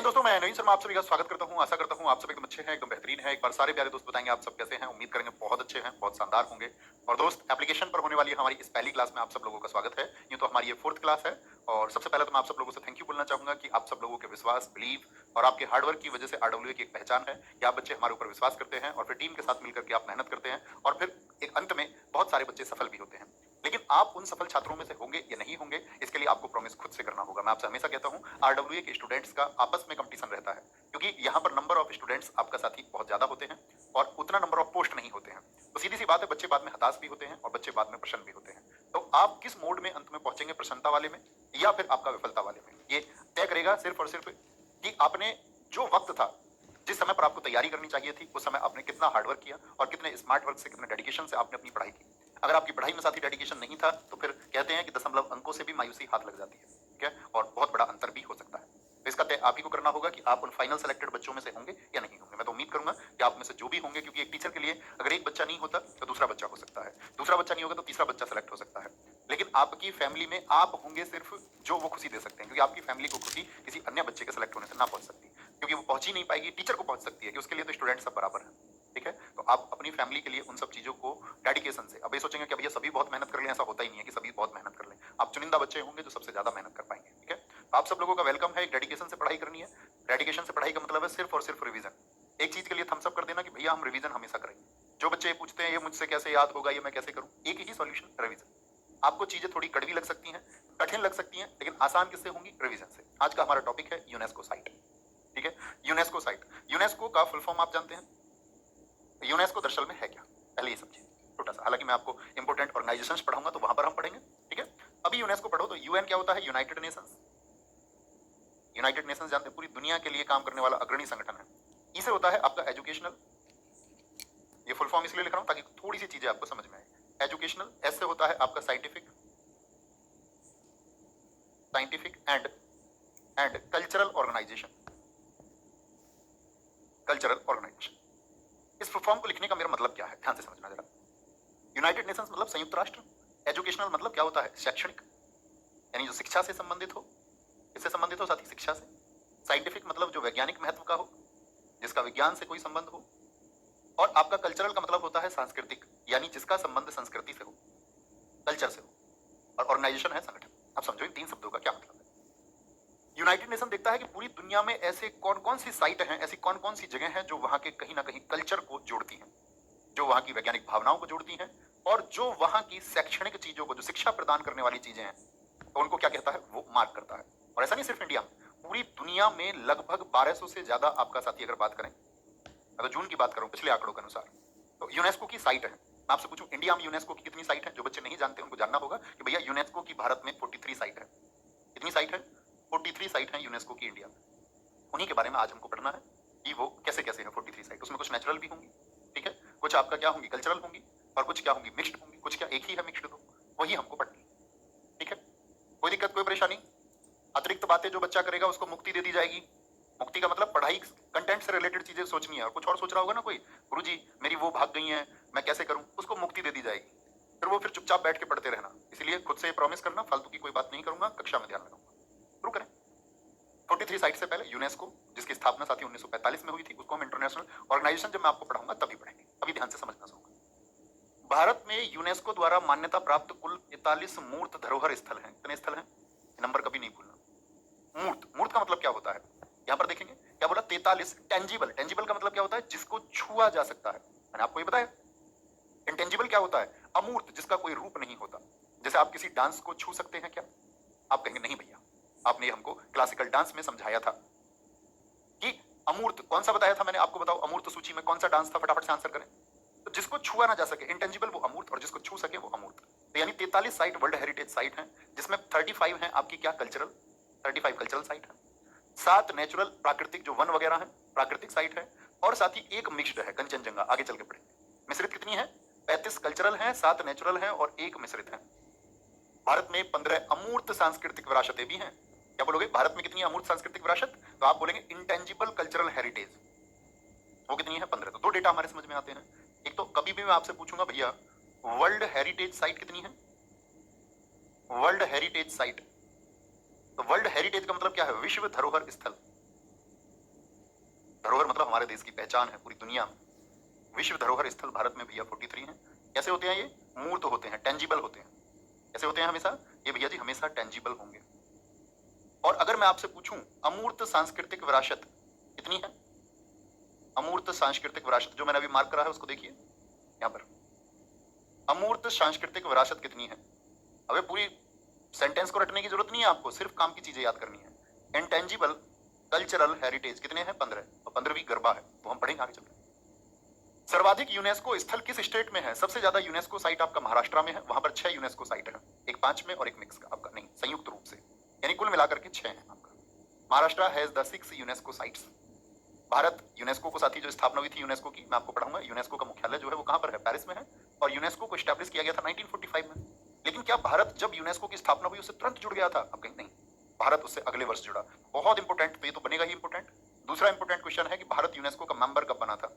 हिंद दोस्तों, मैं नवीन शर्मा आप सभी का स्वागत करता हूं। आशा करता हूं आप सब एकदम अच्छे हैं, एकदम बेहतरीन हैं। एक बार सारे प्यारे दोस्त बताएंगे आप सब कैसे हैं। उम्मीद करेंगे बहुत अच्छे हैं, बहुत शानदार होंगे। और दोस्त, एप्लीकेशन पर होने वाली हमारी इस पहली क्लास में आप सब लोगों का स्वागत है। यूं तो हमारी ये 4th क्लास है और सबसे पहले तो मैं आप सब लोगों से थैंक यू बोलना चाहूंगा कि आप सब लोगों के विश्वास, बिलीव और आपके हार्डवर्क की वजह से आरडब्ल्यूए की एक पहचान है कि आप बच्चे हमारे ऊपर विश्वास करते हैं और फिर टीम के साथ मिलकर के आप मेहनत करते हैं और फिर एक अंत में बहुत सारे बच्चे सफल भी होते हैं। लेकिन आप उन सफल छात्रों में से होंगे या नहीं होंगे, इसके लिए आपको प्रॉमिस खुद से करना होगा। मैं आपसे हमेशा कहता हूं, आरडब्ल्यूए के स्टूडेंट्स का आपस में कंपटीशन रहता है, क्योंकि यहाँ पर नंबर ऑफ स्टूडेंट्स आपका साथी बहुत ज्यादा होते हैं और उतना नंबर ऑफ पोस्ट नहीं होते हैं। तो सीधी सी बात है, बच्चे बाद में हताश भी होते हैं और बच्चे बाद में प्रसन्न भी होते हैं। तो आप किस मोड में अंत में पहुंचेंगे, प्रसन्नता वाले में या फिर आपका विफलता वाले में, ये तय करेगा सिर्फ और सिर्फ कि आपने जो वक्त था, जिस समय पर आपको तैयारी करनी चाहिए थी, उस समय आपने कितना हार्डवर्क किया और कितने स्मार्ट वर्क से, कितने डेडिकेशन से आपने अपनी पढ़ाई की। अगर आपकी पढ़ाई में साथी डेडिकेशन नहीं था तो फिर कहते हैं कि दशमलव अंकों से भी मायूसी हाथ लग जाती है, ठीक है, और बहुत बड़ा अंतर भी हो सकता है। तो इसका तय आप ही को करना होगा कि आप उन फाइनल सेलेक्टेड बच्चों में से होंगे या नहीं होंगे। मैं तो उम्मीद करूंगा कि आप में से जो भी होंगे, क्योंकि एक टीचर के लिए अगर एक बच्चा नहीं होता तो दूसरा बच्चा हो सकता है, दूसरा बच्चा नहीं होगा तो तीसरा बच्चा सेलेक्ट हो सकता है। लेकिन आपकी फैमिली में आप होंगे सिर्फ जो वो खुशी दे सकते हैं, क्योंकि आपकी फैमिली को खुशी किसी अन्य बच्चे के सेलेक्ट होने से ना पहुंच सकती, क्योंकि वो पहुंच ही नहीं पाएगी, टीचर को पहुंच सकती है कि उसके लिए तो स्टूडेंट सब बराबर है। ठीक है, तो आप अपनी फैमिली के लिए उन सब चीजों को डेडिकेशन से, अब ये सोचेंगे कि भैया सभी बहुत मेहनत कर लें, ऐसा होता ही नहीं है कि सभी बहुत मेहनत कर लें। आप चुनिंदा बच्चे होंगे जो सबसे ज्यादा मेहनत कर पाएंगे। ठीक है, तो आप सब लोगों का वेलकम है। एक डेडिकेशन से पढ़ाई करनी है। डेडिकेशन से पढ़ाई का मतलब है सिर्फ और सिर्फ रिवीजन। एक चीज के लिए थम्स अप कर देना कि भैया हम रिवीजन हमेशा करेंगे। जो बच्चे ये पूछते हैं ये मुझसे कैसे याद होगा, ये मैं कैसे करूं, एक ही सॉल्यूशन, रिवीजन। आपको चीजें थोड़ी कड़वी लग सकती हैं, कठिन लग सकती हैं, लेकिन आसान किससे होंगी, रिवीजन से। आज का हमारा टॉपिक है यूनेस्को साइट। ठीक है, यूनेस्को साइट। यूनेस्को का फुल फॉर्म आप जानते हैं? यूनेस्को दरअसल में है क्या, पहले ये समझिए छोटा सा। हालांकि मैं आपको इंपोर्टेंट ऑर्गेनाइजेशंस पढ़ाऊंगा तो वहां पर हम पढ़ेंगे। ठीक है, अभी यूनेस्को पढ़ो तो यूएन क्या होता है? United Nations. यूनाइटेड नेशंस जानते हैं, पूरी दुनिया के लिए काम करने वाला अग्रणी संगठन है। इसे होता है आपका एजुकेशनल, ये फुल फॉर्म इसलिए लिख रहा हूं ताकि थोड़ी सी चीजें आपको समझ में आए। एजुकेशनल, एस से होता है आपका scientific, scientific and cultural organization, cultural organization. इस फुल फॉर्म को लिखने का मेरा मतलब क्या है, ध्यान से समझना जरा। यूनाइटेड नेशंस मतलब संयुक्त राष्ट्र। एजुकेशनल मतलब क्या होता है? शैक्षणिक, यानी जो शिक्षा से संबंधित हो, इससे संबंधित हो, साथ ही शिक्षा से। साइंटिफिक मतलब जो वैज्ञानिक महत्व का हो, जिसका विज्ञान से कोई संबंध हो। और आपका कल्चरल का मतलब होता है सांस्कृतिक, यानी जिसका संबंध संस्कृति से हो, कल्चर से हो। और ऑर्गेनाइजेशन है संगठन। आप समझो इन तीन शब्दों का क्या मतलब है। यूनाइटेड नेशन देखता है कि पूरी दुनिया में ऐसे कौन कौन सी साइट हैं, ऐसी कौन कौन सी जगह हैं जो वहां के कहीं ना कहीं कल्चर को जोड़ती हैं, जो वहां की वैज्ञानिक भावनाओं को जोड़ती हैं, और जो वहां की शैक्षणिक चीजों को, जो शिक्षा प्रदान करने वाली चीजें हैं, तो उनको क्या कहता है, वो मार्क करता है। और ऐसा नहीं सिर्फ इंडिया, पूरी दुनिया में लगभग 1200 से ज्यादा आपका साथी, अगर बात करें, अगर जून की बात करूं पिछले आंकड़ों के अनुसार, तो यूनेस्को की साइट है। मैं आपसे पूछूं इंडिया में यूनेस्को की कितनी साइट है? जो बच्चे नहीं जानते उनको जानना होगा कि भैया यूनेस्को की भारत में 43 साइट है। कितनी साइट है? 43 साइट है यूनेस्को की इंडिया में। उन्हीं के बारे में आज हमको पढ़ना है कि वो कैसे कैसे है 43 साइट। उसमें कुछ नेचुरल भी होंगी, ठीक है, कुछ आपका क्या होंगी, कल्चरल होंगी, और कुछ क्या होंगी, मिक्स्ड होंगी, कुछ क्या एक ही है मिक्स्ड, तो वही हमको पढ़नी है। ठीक है, कोई दिक्कत, कोई परेशानी? अतिरिक्त बातें जो बच्चा करेगा उसको मुक्ति दे दी जाएगी। मुक्ति का मतलब पढ़ाई कंटेंट से रिलेटेड चीजें सोचनी है, और कुछ और सोच रहा होगा ना कोई, गुरुजी मेरी वो भाग गई है, मैं कैसे करूं, उसको मुक्ति दे दी जाएगी। फिर वो फिर चुपचाप बैठ के पढ़ते रहना। इसलिए खुद से प्रॉमिस करना, फालतू की कोई बात नहीं करूंगा, कक्षा में ध्यान लगाऊंगा। शुरू करें। 43 साइट से पहले यूनेस्को, जिसकी स्थापना साथी 1945 में हुई थी, उसको हम इंटरनेशनल ऑर्गेनाइजेशन जब मैं आपको पढ़ाऊंगा तभी पढ़ेंगे। अभी ध्यान से समझना चाहूंगा। भारत में यूनेस्को द्वारा मान्यता प्राप्त कुल 43 मूर्त धरोहर स्थल हैं। कितने स्थल हैं? नंबर कभी नहीं भूलना। मूर्त, मूर्त का मतलब क्या होता है? यहां पर देखेंगे क्या बोला, 43। टेंजिबल, टेंजिबल का मतलब क्या होता है? जिसको छुआ जा सकता है। मैंने आपको ये बताया। इंटेंजिबल क्या होता है? अमूर्त, जिसका कोई रूप नहीं होता। जैसे आप किसी डांस को छू सकते हैं क्या? आप कहेंगे नहीं भैया, आपने हमको क्लासिकल डांस में समझाया था कि अमूर्त। कौन सा बताया था मैंने आपको? बताओ अमूर्त सूची में कौन सा डांस था, फटाफट से आंसर करें। तो जिसको छुआ ना जा सके, इंटेंजिबल वो अमूर्त, और जिसको छू सके वो अमूर्त। तो यानी 43 साइट वर्ल्ड हेरिटेज साइट हैं, जिसमें 35 है आपकी क्या, कल्चरल, 35 कल्चरल साइट है, 7 नेचुरल प्राकृतिक जो वन वगैरह है, प्राकृतिक साइट है, और साथ ही एक मिक्स्ड है, कंचनजंगा। आगे चल के पढ़ेंगे। मिश्रित कितनी है? 35 कल्चरल है, 7 नेचुरल है और एक मिश्रित है। भारत में 15 अमूर्त सांस्कृतिक विरासतें भी हैं। क्या बोलोगे, भारत में कितनी अमूर्त सांस्कृतिक विरासत? तो आप बोलेंगे इंटेंजिबल कल्चरल हेरिटेज। वो कितनी है? 15। तो दो डेटा हमारे समझ में आते हैं। एक तो कभी भी मैं आपसे पूछूंगा भैया वर्ल्ड हेरिटेज साइट कितनी है? वर्ल्ड हेरिटेज साइट, तो वर्ल्ड हेरिटेज का मतलब क्या है? विश्व धरोहर स्थल। धरोहर मतलब हमारे देश की पहचान है पूरी दुनिया में। विश्व धरोहर स्थल भारत में भैया 43 हैं। कैसे होते हैं ये? मूर्त होते हैं, टेंजिबल होते हैं। कैसे होते हैं हमेशा? ये भैया जी हमेशा टेंजिबल होंगे। और अगर मैं आपसे पूछूं अमूर्त सांस्कृतिक विरासत कितनी है? अमूर्त सांस्कृतिक विरासत जो मैंने अभी मार्क करा है उसको देखिए यहां पर। अमूर्त सांस्कृतिक विरासत कितनी है? अबे पूरी सेंटेंस को रटने की जरूरत नहीं है आपको, सिर्फ काम की चीजें याद करनी है। इंटेंजिबल कल्चरल हेरिटेज कितने हैं? 15, और 15वीं गरबा है, वो हम पढ़ेंगे आगे चलकर। सर्वाधिक यूनेस्को स्थल किस स्टेट में है? सबसे ज्यादा यूनेस्को साइट आपका महाराष्ट्र में है, वहां पर 6 यूनेस्को साइट है, एक 5 में और एक मिक्स का आपका नहीं, संयुक्त रूप से, यानी कुल मिलाकर के 6 है आपका। Maharashtra has the 6 UNESCO sites. Bharat UNESCO को साथी जो स्थापना हुई थी यूनेस्को की, मैं आपको पढ़ाऊंगा। यूनेस्को का मुख्यालय जो है वो कहां पर है? पेरिस में है, और यूनेस्को को स्टैब्लिश किया गया था 1945 में। लेकिन क्या भारत जब यूनेस्को की स्थापना हुई उससे तुरंत जुड़ गया था? अब कहीं नहीं, भारत उससे अगले वर्ष जुड़ा। बहुत इंपोर्टेंट, तो ये तो बनेगा ही इंपोर्टेंट। दूसरा इंपोर्टेंट क्वेश्चन है कि भारत यूनेस्को का मेंबर कब बना था?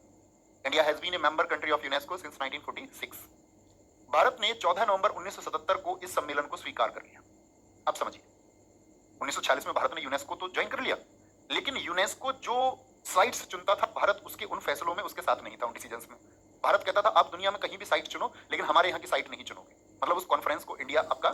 India has been a member country of UNESCO since 1946। Bharat ने 14 नवंबर 1977 को इस सम्मेलन को स्वीकार कर लिया। अब समझिए, 1946 में भारत ने यूनेस्को तो ज्वाइन कर लिया, लेकिन यूनेस्को जो साइट्स चुनता था भारत उसके उन फैसलों में उसके साथ नहीं था, उन डिसीजंस में। भारत कहता था आप दुनिया में कहीं भी साइट चुनो, लेकिन हमारे यहाँ की साइट नहीं चुनोगे। मतलब उस कॉन्फ्रेंस को इंडिया आपका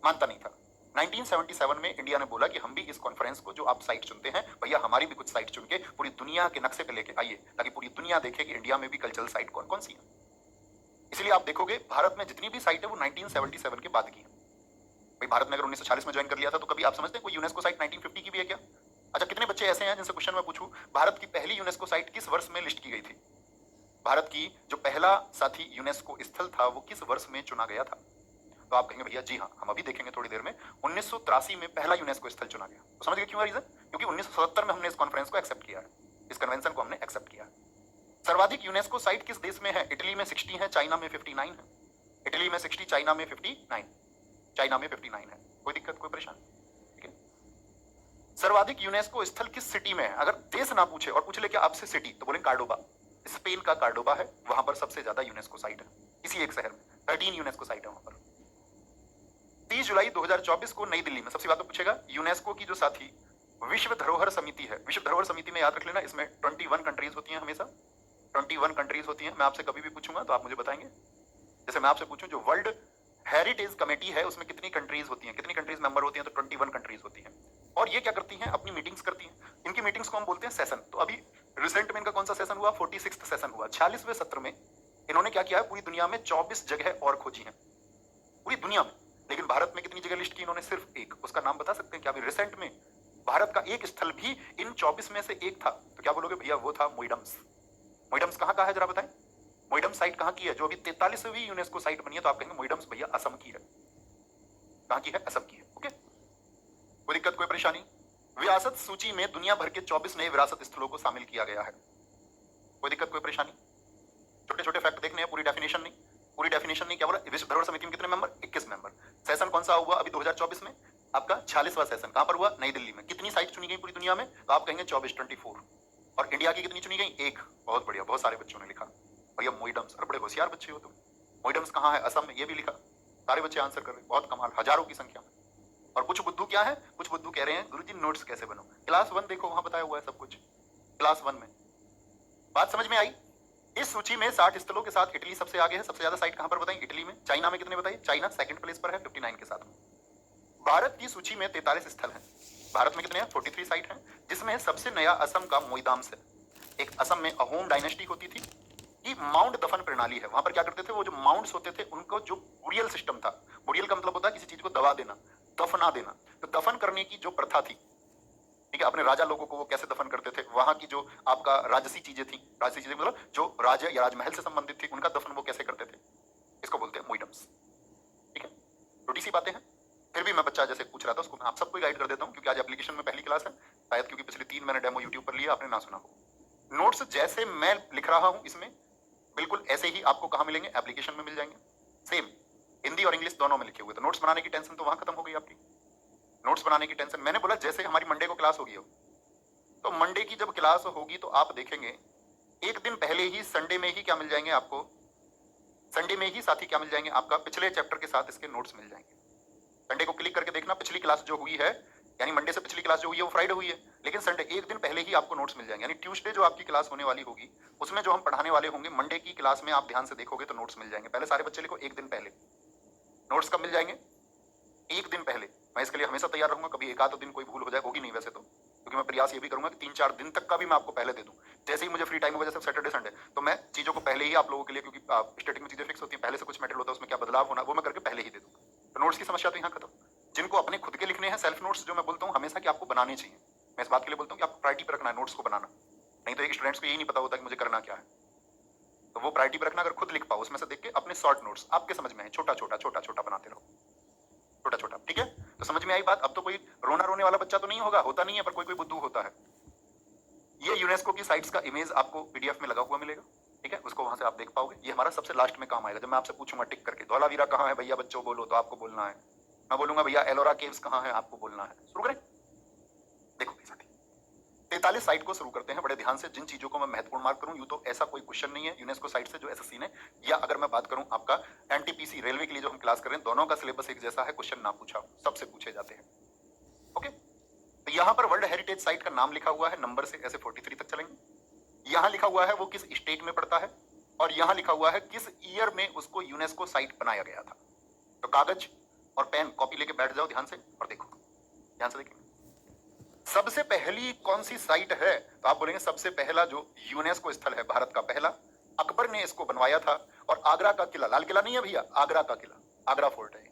मानता नहीं था। 1977 में इंडिया ने बोला कि हम भी इस कॉन्फ्रेंस को जो आप साइट चुनते हैं भैया हमारी भी कुछ साइट चुन के पूरी दुनिया के नक्शे पे लेके आइए, ताकि पूरी दुनिया देखे कि इंडिया में भी कल्चरल साइट कौन कौन सी है। इसलिए आप देखोगे भारत में जितनी भी साइट है वो 1977 के बाद की है। भाई भारत ने अगर 1940 में ज्वाइन कर लिया था तो कभी आप समझते हैं कोई यूनेस्को साइट 1950 की भी है क्या? अच्छा, कितने बच्चे ऐसे हैं जिनसे क्वेश्चन मैं पूछूं भारत की पहली यूनेस्को साइट किस वर्ष में लिस्ट की गई थी? भारत की जो पहला साथी यूनेस्को स्थल था वो किस वर्ष में चुना गया था? तो आप कहेंगे भैया जी हाँ, हम अभी देखेंगे थोड़ी देर में, 1983 में पहला यूनेस्को स्थल चुना गया। तो समझ गए क्यों है रीजन? क्योंकि 1977 में हमने इस कॉन्फ्रेंस को एक्सेप्ट किया है, इस कन्वेंशन को हमने एक्सेप्ट किया है। सर्वाधिक यूनेस्को साइट किस देश में है? इटली में 60 है, चाइना में 59 है। इटली में 60, चाइना में 59, चाइना में 59 है। कोई दिक्कत, कोई परेशानी? ठीक है। सर्वाधिक यूनेस्को स्थल किस सिटी में है? अगर देश ना पूछे और पूछ ले क्या आपसे सिटी, तो बोले कार्डोबा। स्पेन का कार्डोबा है, वहां पर सबसे ज्यादा यूनेस्को साइट है, इसी एक शहर में 13 यूनेस्को साइट है वहां पर। 30 जुलाई 2024 को नई दिल्ली में सबसे बात तो पूछेगा यूनेस्को की जो साथी विश्व धरोहर समिति है। विश्व धरोहर समिति में याद रख लेना, इसमें 21 कंट्रीज होती हैं, हमेशा 21 कंट्रीज होती हैं। मैं आपसे कभी भी पूछूंगा तो आप मुझे बताएंगे। जैसे मैं आपसे पूछूं जो वर्ल्ड हेरिटेज कमेटी है उसमें कितनी कंट्रीज होती हैं, कितनी कंट्रीज मेंबर होती हैं? तो 21 कंट्रीज होती हैं। और ये क्या करती हैं? अपनी मीटिंग्स करती हैं। इनकी मीटिंग्स को हम बोलते हैं सेशन। तो अभी रिसेंट में इनका कौन सा सेशन हुआ? 46वां सेशन हुआ। 46वें सत्र में इन्होंने क्या किया है? पूरी दुनिया में 24 जगह और खोजी है, पूरी दुनिया में। लेकिन भारत में कितनी जगह लिस्ट की इन्होंने? सिर्फ एक। उसका नाम बता सकते हैं क्या? अभी रिसेंट में भारत का एक स्थल भी इन 24 में से एक था, तो क्या बोलोगे भैया? वो था मोइडम्स। मोइडम्स कहां का है जरा बताएं? मोइडम्स साइट कहां की है जो अभी 43वीं यूनेस्को साइट बनी है? तो आप कहेंगे मोइडम्स भैया असम की है। कहां की है? असम की है। ओके, कोई दिक्कत, कोई परेशानी? विरासत सूची में दुनिया भर के 24 नए विरासत स्थलों को शामिल किया गया है। कोई दिक्कत, कोई परेशानी? छोटे छोटे फैक्ट देखने हैं, पूरी डेफिनेशन नहीं। पूरी डेफिनेशन नहीं, क्या बोला? विश्व धरोहर समिति में कितने मेंबर? 21 मेंबर। सेशन कौन सा हुआ अभी 2024 में? आपका 46वां सेशन। कहां पर हुआ? नई दिल्ली में। कितनी साइट चुनी गई पूरी दुनिया में? तो आप कहेंगे 24। और इंडिया की कितनी चुनी गई? एक। बहुत बढ़िया, बहुत सारे बच्चों ने लिखा भैया मोइडम्स। अरे बड़े होशियार बच्चे हो तुम। मोइडम्स कहां है? असम में। ये भी लिखा, सारे बच्चे आंसर कर रहे हैं, बहुत कमाल, हजारों की संख्या में। और कुछ बुद्धू क्या है? कुछ बुद्धू कह रहे हैं गुरुजी नोट्स कैसे बनो? क्लास 1 देखो, वहां बताया हुआ है सब कुछ, क्लास 1 में। बात समझ में आई? इस सूची में 60 स्थलों के साथ इटली सबसे आगे है। सबसे ज्यादा साइट कहां पर बताई? इटली में। चाइना में कितने बताइए? चाइना सेकंड प्लेस पर है 59 के साथ में। भारत की सूची में 43 स्थल हैं। भारत में कितने हैं? 43 साइट हैं, जिसमें सबसे नया असम का मोइदाम्स है। एक असम में अहोम डायनेस्टी होती थी, ये माउंट दफन प्रणाली है। वहां पर क्या करते थे? वो जो माउंट्स होते थे उनको जो बुरियल सिस्टम था, बुरियल का मतलब होता है किसी चीज को दबा देना, दफना देना। तो दफन करने की जो प्रथा थी, ठीक है, अपने राजा लोगों को वो कैसे दफन करते थे, वहां की जो आपका राजसी चीजें थी, राजसी चीजें मतलब जो राजा या राजमहल से संबंधित थी, उनका दफन वो कैसे करते थे, इसको बोलते हैं मोइडम्स। ठीक है, छोटी सी बातें हैं, फिर भी मैं बच्चा जैसे पूछ रहा था उसको मैं आप सबको गाइड कर देता हूं, क्योंकि आज एप्लीकेशन में पहली क्लास है शायद, क्योंकि पिछले 3 मैंने डेमो यूट्यूब पर लिया, आपने ना सुना हो। नोट्स जैसे मैं लिख रहा हूं इसमें बिल्कुल ऐसे ही आपको कहां मिलेंगे? एप्लीकेशन में मिल जाएंगे, सेम हिंदी और इंग्लिश दोनों में लिखे हुए। तो नोट्स बनाने की टेंशन तो वहां खत्म हो गई आपकी। नोट्स बनाने की टेंशन, मैंने बोला जैसे हमारी मंडे को क्लास होगी, तो मंडे की जब क्लास होगी तो आप देखेंगे एक दिन पहले ही संडे में ही क्या मिल जाएंगे आपको? संडे में ही साथी क्या मिल जाएंगे? आपका पिछले चैप्टर के साथ इसके नोट्स मिल जाएंगे। संडे को क्लिक करके देखना, पिछली क्लास जो हुई है यानी मंडे से पिछली क्लास जो हुई है वो फ्राइडे हुई है, लेकिन संडे एक दिन पहले ही आपको नोट्स मिल जाएंगे। यानी ट्यूसडे जो आपकी क्लास होने वाली होगी उसमें जो हम पढ़ाने वाले होंगे, मंडे की क्लास में आप ध्यान से देखोगे तो नोट्स मिल जाएंगे। पहले सारे बच्चे लिखो, एक दिन पहले। नोट्स कब मिल जाएंगे? एक दिन पहले। मैं इसके लिए हमेशा तैयार रहूंगा, कभी एक आध दिन कोई भूल हो जाए, होगी नहीं वैसे तो, क्योंकि मैं प्रयास ये भी करूंगा कि 3-4 दिन तक का भी मैं आपको पहले दे दूं। जैसे ही मुझे फ्री टाइम होगा, जैसे सैटरडे संडे, तो मैं चीजों को पहले ही आप लोगों के लिए, क्योंकि स्टार्टिंग में चीजें फिक्स होती हैं, पहले से कुछ मैटर होता है, उसमें क्या बदलाव होना वो मैं करके पहले ही दे दूं। तो नोट्स की समस्या तो यहाँ खत्म। जिनको अपने खुद के लिखने हैं सेल्फ नोट्स, जो मैं बोलता हूँ हमेशा कि आपको बनाने चाहिए, मैं इस बात के लिए बोलता हूँ कि आपको प्रायोरिटी पर रखना है नोट्स को बनाना। नहीं तो एक स्टूडेंट्स को यही नहीं पता होता कि मुझे करना क्या है, तो वो प्रायोरिटी पर रखना। अगर खुद लिख पाओ उसमें से देख के अपने शॉर्ट नोट्स आपके समझ में है, छोटा छोटा छोटा छोटा बनाते रहो, छोटा छोटा, ठीक है? तो समझ में आई बात? अब तो कोई रोना रोने वाला बच्चा तो नहीं होगा, होता नहीं है, पर कोई कोई बुद्धू होता है। ये यूनेस्को की साइट्स का इमेज आपको पीडीएफ में लगा हुआ मिलेगा, ठीक है? उसको वहां से आप देख पाओगे। ये हमारा सबसे लास्ट में काम आएगा, जब मैं आपसे पूछूंगा टिक करके धौलावीरा कहाँ है भैया बच्चों बोलो, तो आपको बोलना है। मैं बोलूंगा भैया एलोरा केव्स कहाँ है, आपको बोलना है। शुरू करें? देखो भाई साथी, 43 साइट को शुरू करते हैं बड़े ध्यान से। जिन चीजों को मैं महत्वपूर्ण मार्क करूं, यूं तो ऐसा कोई क्वेश्चन नहीं है यूनेस्को साइट से जो एसएससी ने, या अगर मैं बात करूं आपका एनटीपीसी रेलवे के लिए जो हम क्लास कर रहे हैं, दोनों का सिलेबस एक जैसा है, क्वेश्चन ना पूछा सबसे पूछे जाते हैं। ओके, तो यहां पर वर्ल्ड हेरिटेज साइट का नाम लिखा हुआ है, नंबर से ऐसे 43 तक चलेंगे। यहां लिखा हुआ है वो किस स्टेट में पड़ता है, और यहां लिखा हुआ है किस ईयर में उसको यूनेस्को साइट बनाया गया था। तो कागज और पेन कॉपी लेके बैठ जाओ ध्यान से और देखो, ध्यान से देखिए। सबसे पहली कौन सी साइट है, तो आप बोलेंगे सबसे पहला जो यूनेस्को स्थल है भारत का पहला, अकबर ने इसको बनवाया था। और आगरा का किला, लाल किला नहीं है भैया, आगरा का किला, आगरा फोर्ट है।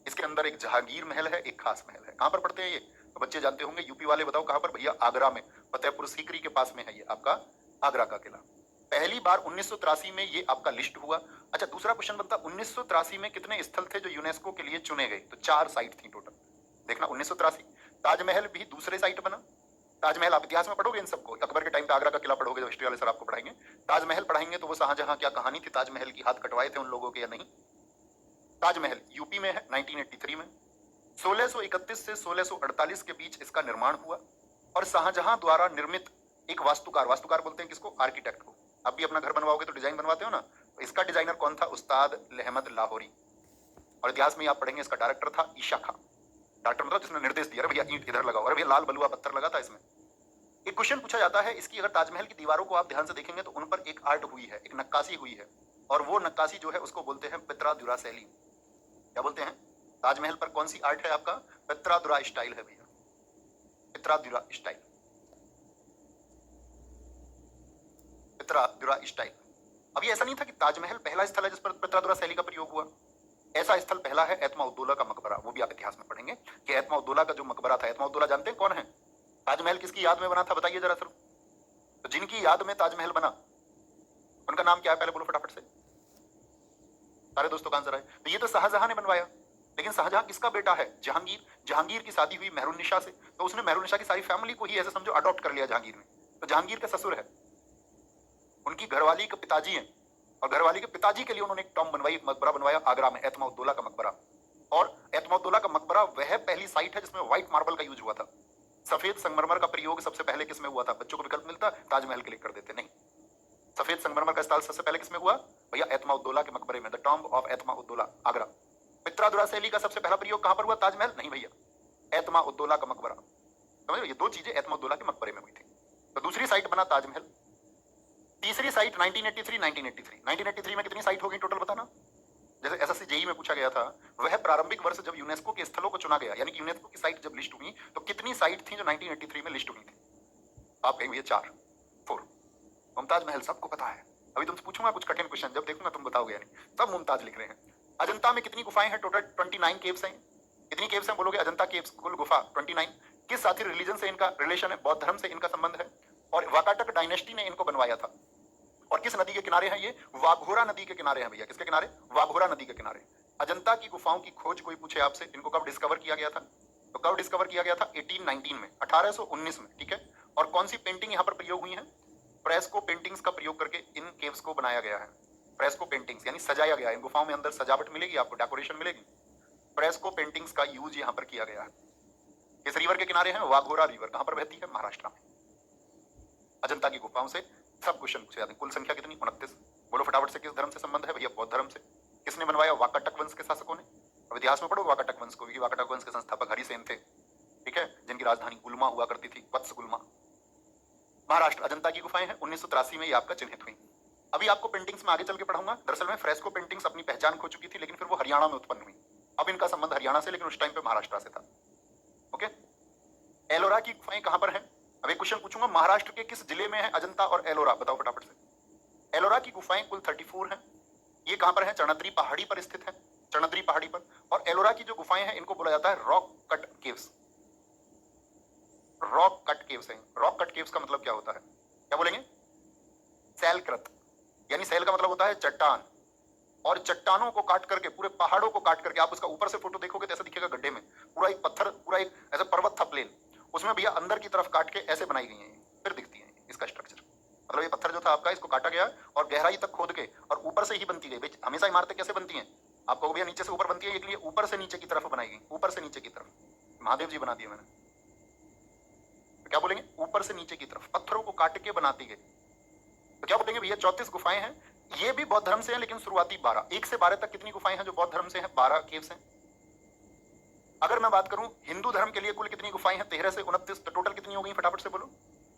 इसके अंदर एक जहांगीर महल है, एक खास महल है। कहां पर पड़ते हैं ये, तो बच्चे जानते होंगे, यूपी वाले बताओ कहां पर भैया? आगरा में, फतेहपुर सीकरी के पास में है ये आपका आगरा का किला। पहली बार 1983 में ये आपका लिस्ट हुआ। अच्छा, दूसरा क्वेश्चन बनता, 1983 में कितने स्थल थे जो यूनेस्को के लिए चुने गए? तो 4 साइट थी टोटल। देखना 1983, ताजमहल भी दूसरे साइट बना। ताजमहल आप इतिहास में पढ़ोगे इन सबको, अकबर के टाइम पे आगरा का किला पढ़ोगे तो हिस्ट्री वाले सर आपको पढ़ाएंगे। ताजमहल पढ़ाएंगे तो वो शाहजहां क्या कहानी थी ताजमहल की, हाथ कटवाए थे उन लोगों के या नहीं? ताजमहल यूपी में है 1983 में। 1631 से 1648 के बीच इसका निर्माण हुआ और शाहजहां द्वारा निर्मित एक वास्तुकार, वास्तुकार बोलते हैं किसको? आर्किटेक्ट को। आप भी अपना घर बनवाओगे तो डिजाइन बनवाते हो ना, तो इसका डिजाइनर कौन था? उस्ताद अहमद लाहौरी। और इतिहास में आप पढ़ेंगे इसका डायरेक्टर था ईशा खां। डॉक्टर मतलब जिसने निर्देश दिया, अरे भैया ईंट इधर लगाओ, अरे भैया लाल बलुआ पत्थर लगा था इसमें। एक क्वेश्चन पूछा जाता है इसकी, अगर ताजमहल की दीवारों को आप ध्यान से देखेंगे तो उन पर एक आर्ट हुई है, एक नक्काशी हुई है, और वो नक्काशी जो है उसको बोलते हैं पित्रादुरा शैली। क्या बोलते हैं? ताजमहल पर कौन सी आर्ट है आपका? पित्रादुरा स्टाइल है भैया, पित्रादुरा स्टाइल, पित्रादुरा स्टाइल। अभी ऐसा नहीं था कि ताजमहल पहला स्थल है जिस पर पित्रादुरा शैली का प्रयोग हुआ। ऐसा स्थल पहला है एतमाउद्दौला का मकबरा, वो भी आप इतिहास में पढ़ेंगे कि एतमाउद्दौला का जो मकबरा था, एतमाउद्दौला जानते हैं कौन है? ताजमहल किसकी याद में बना था बताइए जरा सर? तो जिनकी याद में ताजमहल बना उनका नाम क्या है, पहले बोलो फटाफट से, सारे दोस्तों का आंसर है। तो ये तो शाहजहां ने बनवाया, लेकिन शाहजहां किसका बेटा है? जहांगीर। जहांगीर की शादी हुई मेहरुन्निसा से, तो उसने मेहरुन्निसा की सारी फैमिली को ही ऐसे समझो अडॉप्ट कर लिया जहांगीर ने। तो जहांगीर के ससुर है, उनकी घरवाली के पिताजी हैं, और घरवाली के पिताजी के लिए उन्होंने एक टॉम बनवाई, एक मकबरा बनवाया आगरा में, एतमाउद्दौला का मकबरा। और एतमाउद्दौला का मकबरा वह पहली साइट है जिसमें व्हाइट मार्बल का यूज हुआ था। सफेद संगमरमर का प्रयोग सबसे पहले किसमें हुआ था? बच्चों को विकल्प मिलता, ताजमहल क्लिक कर देते, नहीं। सफेद संगमरमर का इस्तेमाल सबसे पहले किसमें हुआ भैया? एतमाउद्दौला के मकबरे में, द टॉम्ब ऑफ एतमाउद्दौला, आगरा। पित्रादुरा शैली का सबसे पहला प्रयोग कहां पर हुआ? ताजमहल नहीं भैया, एतमाउद्दौला का मकबरा। समझ लो, ये दो चीजें एतमाउद्दौला के मकबरे में हुई थी। तो दूसरी साइट बना ताजमहल। तीसरी साइट 1983 में कितनी साइट होगी टोटल बताना? जैसे एसएससी जेई में पूछा गया था, वह प्रारंभिक वर्ष जब यूनेस्को के स्थलों को चुना गया, यानी कि यूनेस्को की साइट जब लिस्ट हुई तो कितनी साइट थी जो 1983 में लिस्ट हुई थी? आप कहेंगे 4, 4। मुमताज महल सबको पता है। अभी तुमसे पूछूंगा कुछ कठिन क्वेश्चन, जब देखूंगा तुम बताओगे, यानी सब मुमताज लिख रहे हैं। अजंता में कितनी गुफाएं हैं टोटल? 29 केव्स हैं। कितनी केव्स हैं बोलोगे? अजंता केव्स कुल गुफा 29। किस साथी रिलीजन से इनका रिलेशन है? बौद्ध धर्म से इनका संबंध है, और वाकाटक डायनेस्टी ने इनको बनवाया था। और किस नदी के किनारे हैं ये? वाघोरा नदी के किनारे हैं भैया। किसके किनारे? वाघोरा नदी के किनारे। अजंता की गुफाओं की खोज कोई पूछे आपसे, इनको कब डिस्कवर किया गया था? तो कब डिस्कवर किया गया था? 1819 में, 1819 में, ठीक है। और कौन सी पेंटिंग यहाँ पर प्रयोग हुई है? फ्रेस्को पेंटिंग्स का प्रयोग करके इन केव्स को बनाया गया है। फ्रेस्को पेंटिंग्स यानी सजाया गया है, इन गुफाओं में अंदर सजावट मिलेगी आपको, डेकोरेशन मिलेगी। फ्रेस्को पेंटिंग्स का यूज यहाँ पर किया गया है। किस रिवर के किनारे हैं? वाघोरा रिवर। कहां पर बहती है? महाराष्ट्र में। अजंता की गुफाओं से सब क्वेश्चन पूछे जाते हैं। कुल संख्या कितनी? 29। बोलो फटाफट से, किस धर्म से संबंध है भैया? बौद्ध धर्म से। किसने बनवाया? वाकाटक वंश के शासकों ने। अब इतिहास में पढ़ो वाकाटक वंश को, क्योंकि वाकाटक वंश के संस्थापक हरिसेन थे। ठीक है, जिनकी राजधानी गुलमा हुआ करती थी, वत्स गुलमा। महाराष्ट्र, अजंता की गुफाएं हैं, 1983 में ये आपका चिन्हित हुई। अभी आपको पेंटिंग्स में आगे चल के पढ़ाऊंगा। दरअसल में फ्रेस्को पेंटिंग्स अपनी पहचान खो चुकी थी, लेकिन फिर वो हरियाणा में उत्पन्न हुई। अब इनका संबंध हरियाणा से, लेकिन उस टाइम पे महाराष्ट्र से था। ओके, एलोरा की गुफाएं कहां पर हैं? अब एक क्वेश्चन पूछूंगा, महाराष्ट्र के किस जिले में है अजंता और एलोरा? बताओ फटाफट से। एलोरा की गुफाएं कुल 34 हैं। ये कहां पर है? चणद्री पहाड़ी पर स्थित है, चणद्री पहाड़ी पर। और एलोरा की जो गुफाएं हैं इनको बोला जाता है rock cut caves. Rock cut caves हैं। रॉक कट केव्स का मतलब क्या होता है? क्या बोलेंगे? सैलकृत, यानी सैल का मतलब होता है चट्टान, और चट्टानों को काट करके, पूरे पहाड़ों को काट करके, आप उसका ऊपर से फोटो देखोगे तो ऐसा दिखेगा गड्ढे में पूरा एक पत्थर, पूरा एक ऐसा पर्वत था प्लेन, उसमें भैया अंदर की तरफ काट के ऐसे बनाई गई है, फिर दिखती है इसका स्ट्रक्चर। मतलब ये पत्थर जो था आपका, इसको काटा गया और गहराई तक खोद के और ऊपर से ही बनती गई। हमेशा इमारतें कैसे बनती हैं? आपको भैया नीचे से ऊपर बनती है, एक लिए ऊपर से नीचे की तरफ बनाई गई, ऊपर से नीचे की तरफ। महादेव जी बना दिए मैंने, तो क्या बोलेंगे? ऊपर से नीचे की तरफ पत्थरों को काट के बनाती गई। तो क्या बोलेंगे भैया? 34 गुफाएं हैं। ये भी बौद्ध धर्म से हैं, लेकिन शुरुआती 12, 1 से 12 तक कितनी गुफाएं हैं जो बौद्ध धर्म से हैं? 12 केव्स हैं। अगर मैं बात करूं हिंदू धर्म के लिए कुल कितनी गुफाएं हैं? 13 से 29, तो टोटल कितनी हो गई फटाफट से बोलो।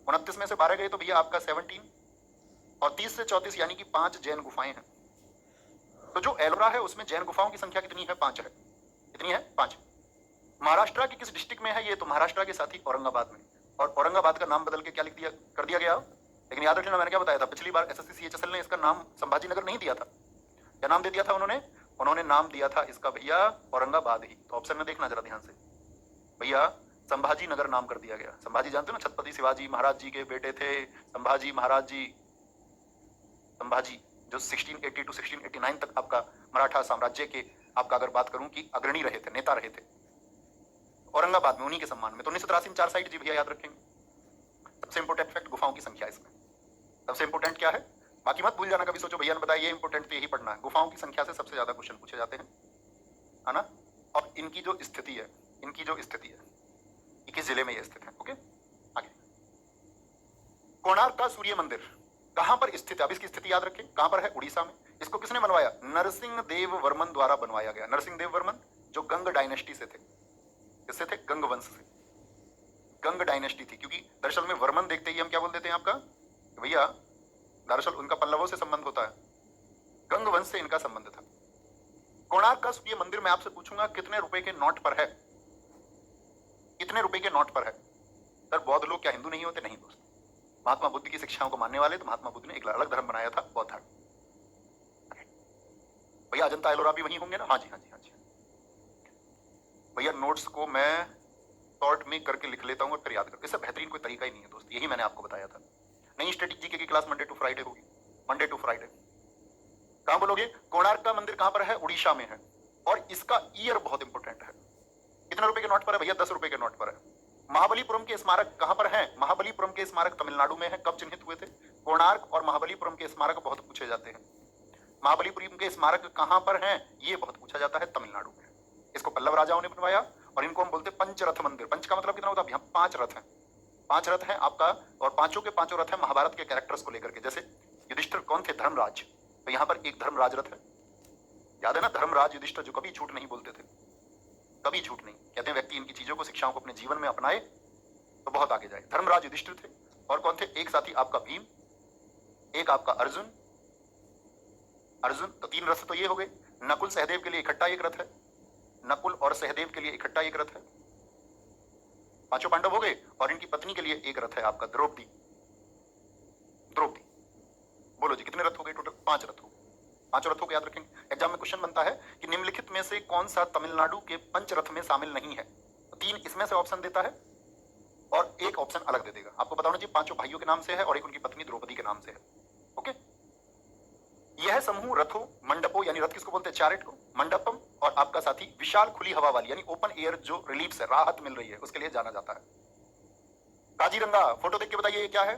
29 में से 12 गए तो भैया आपका 17, और 30 से 34 यानी कि 5 जैन गुफाएं हैं। तो जो एलोरा है उसमें जैन गुफाओं की संख्या कितनी है? 5 है। कितनी है? 5। महाराष्ट्र के किस डिस्ट्रिक्ट में है ये? तो महाराष्ट्र के साथ ही औरंगाबाद में। और औरंगाबाद का नाम बदल के क्या लिख दिया, कर दिया गया? लेकिन याद रखना, मैंने क्या बताया था पिछली बार, एसएससी सीएचएसएल ने इसका नाम संभाजी नगर नहीं दिया था। क्या नाम दे दिया था उन्होंने? उन्होंने नाम दिया था इसका भैया औरंगाबाद ही। तो ऑप्शन में देखना जरा ध्यान से भैया, संभाजी नगर नाम कर दिया गया। संभाजी जानते हो ना, छत्रपति शिवाजी महाराज जी के बेटे थे संभाजी महाराज जी। संभाजी जो 1680 टू 1689 तक आपका मराठा साम्राज्य के, आपका अगर बात करूं कि अग्रणी रहे थे, नेता रहे थे औरंगाबाद में, उन्हीं के सम्मान में। तो 1983 में 4 साइट जी भैया याद रखेंगे। सबसे इंपोर्टेंट फैक्ट गुफाओं की संख्या इसमें सबसे इंपोर्टेंट क्या है, बाकी मत भूल जाना। कभी सोचो भैया ने बताया ये इंपोर्टेंट, तो यही पढ़ना है। गुफाओं की संख्या से सबसे ज्यादा क्वेश्चन पूछे जाते हैं, है ना। और इनकी जो स्थिति है, इनकी जो स्थिति है, किस जिले में ये स्थित है? ओके, आगे। कोणार्क का सूर्य मंदिर कहां पर स्थित है? अब इसकी स्थिति याद रखें, कहां पर है? उड़ीसा में। इसको किसने बनवाया? नरसिंह देव वर्मन द्वारा बनवाया गया। नरसिंह देव वर्मन जो गंग डायनेस्टी से थे। किससे थे? गंग वंश से। गंग डायनेस्टी थी, क्योंकि दरअसल में वर्मन देखते ही हम क्या बोल देते हैं आपका, भैया दरअसल उनका पल्लवों से संबंध होता है, गंग वंश से इनका संबंध था। कोणार्क का सूर्य मंदिर मैं आपसे पूछूंगा कितने रुपए के नोट पर है? कितने रुपए के नोट पर है? सर बौद्ध लोग क्या हिंदू नहीं होते? नहीं दोस्त, महात्मा बुद्ध की शिक्षाओं को मानने वाले, तो महात्मा बुद्ध ने एक अलग धर्म बनाया था, बौद्ध धर्म। भैया अजंता एलोरा भी वहीं होंगे ना? हाँ जी, हाँ जी, हाँ जी। भैया नोट्स को मैं शॉर्ट में करके लिख लेता हूँ और फिर याद करके, इससे बेहतरीन कोई तरीका ही नहीं है दोस्त। यही मैंने आपको बताया था। नई स्टैटिक जीके की क्लास मंडे टू फ्राइडे होगी, मंडे टू फ्राइडे। कहां बोलोगे? कोणार्क का मंदिर कहां पर है? उड़ीसा में है। और इसका ईयर बहुत इंपॉर्टेंट है। कितने रुपए के नोट पर है भैया? 10 रुपए के नोट पर है। महाबलीपुरम के स्मारक कहां पर है? महाबलीपुरम के स्मारक तमिलनाडु में है। कब चिन्हित हुए थे? कोणार्क और महाबलीपुरम के स्मारक बहुत पूछे जाते हैं। महाबलीपुरम के स्मारक कहां पर हैं? ये बहुत पूछा जाता है, तमिलनाडु में। इसको पल्लव राजाओं ने बनवाया, और इनको हम बोलते हैं पंचरथ मंदिर। पंच का मतलब कितना होता है? 5 रथ हैं। 5 रथ हैं आपका, और पांचों के पांचों रथ हैं महाभारत के कैरेक्टर्स को लेकर के। जैसे युधिष्ठिर कौन थे? धर्मराज। तो यहां पर एक धर्मराज रथ है, याद है ना, धर्मराज युधिष्ठिर, जो कभी झूठ नहीं बोलते थे, कभी झूठ नहीं। कहते हैं व्यक्ति इनकी चीजों को, शिक्षाओं को अपने जीवन में अपनाए तो बहुत आगे जाए। धर्मराज युधिष्ठिर थे। और कौन थे? एक साथी आपका भीम, एक आपका अर्जुन। अर्जुन तो 3 रथ तो ये हो गए। नकुल सहदेव के लिए इकट्ठा एक रथ है, नकुल और सहदेव के लिए इकट्ठा एक रथ है। 5 पांडव हो गए, और इनकी पत्नी के लिए एक रथ है आपका, द्रौपदी। द्रौपदी बोलो जी कितने रथ हो गए टोटल? 5 रथ हो गए। 5 रथों को याद रखेंगे। एग्जाम में क्वेश्चन बनता है कि निम्नलिखित में से कौन सा तमिलनाडु के पंचरथ में शामिल नहीं है? तो 3 इसमें से ऑप्शन देता है और एक ऑप्शन अलग दे देगा। आपको बताना चाहिए 5 भाइयों के नाम से है और एक उनकी पत्नी द्रौपदी के नाम से है। ओके, यह समूह रथों, मंडपों, यानी रथ किसको बोलते हैं? चैरिट को, मंडपम, और आपका साथी विशाल खुली हवा वाली, यानी ओपन एयर, जो रिलीफ से राहत मिल रही है, उसके लिए जाना जाता है। काजीरंगा, फोटो देख के बताइए ये क्या है?